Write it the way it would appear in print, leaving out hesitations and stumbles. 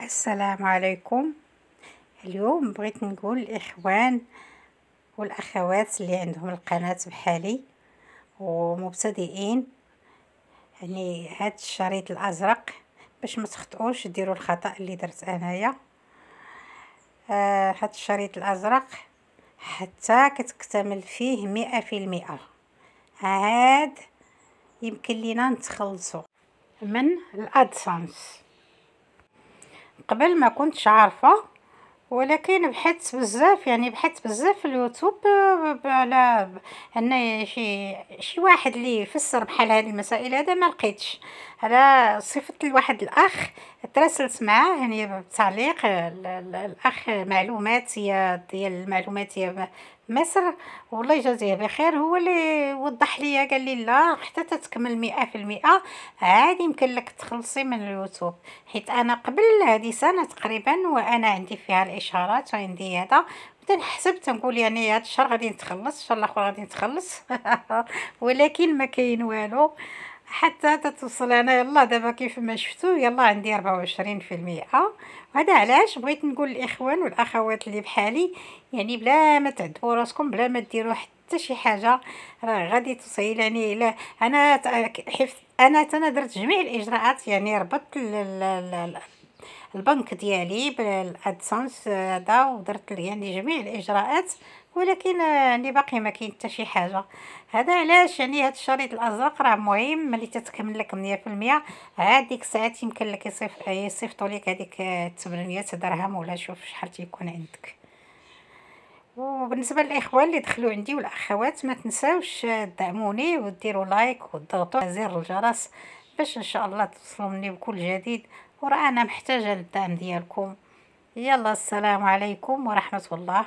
السلام عليكم. اليوم بغيت نقول الاخوان والاخوات اللي عندهم القناة بحالي ومبتدئين، يعني هاد الشريط الازرق باش ما تخطئوش ديروا الخطأ اللي درت انايا. هاد الشريط الازرق حتى كتكتمل فيه 100%، هاد يمكن لينا نتخلصوا من الادسنس. قبل ما كنتش عارفه، ولكن بحثت بزاف، في اليوتيوب على ان شي واحد اللي يفسر بحال هذه المسائل. هذا ما لقيتش. على صفه لواحد الاخ تراسلت معاه، يعني بتعليق الاخ معلوماتيه ديال المعلوماتيه مصر، والله يجازيه بخير. هو اللي وضح لي، قال لي لا، حتى تتكمل 100% عادي يمكن لك تخلصي من اليوتيوب. حيت انا قبل هذه سنه تقريبا وانا عندي فيها الاشارات وعندي هذا، حسبت تنقول يعني هذا الشهر غادي نتخلص، الشهر الاخر غادي نتخلص. ولكن ما كاين والو حتى تتوصل. انا يلا دابا كيف ما شفتوا يلا عندي 24%. وهذا علاش بغيت نقول الاخوان والاخوات اللي بحالي، يعني بلا ما تعذبوا راسكم، بلا ما ديروا حتى شي حاجه، راه غادي توصل. يعني لا، انا درت جميع الاجراءات، يعني ربطت البنك ديالي بالادسنس هذا، ودرت يعني جميع الاجراءات، ولكن يعني باقي ما كاين حتى شي حاجه. هذا علاش يعني هذا الشريط الازرق راه مهم. ملي تتكمل لك 100% عاد ديك الساعات يمكن لك يصيفطوا لك هذيك 800 درهم، ولا شوف شحال تيكون عندك. وبالنسبه للاخوان اللي دخلوا عندي والاخوات، ما تنساوش تدعموني وديروا لايك وتضغطوا على زر الجرس باش ان شاء الله توصلوا مني بكل جديد، وراه انا محتاجه للدعم ديالكم. يلا السلام عليكم ورحمه الله.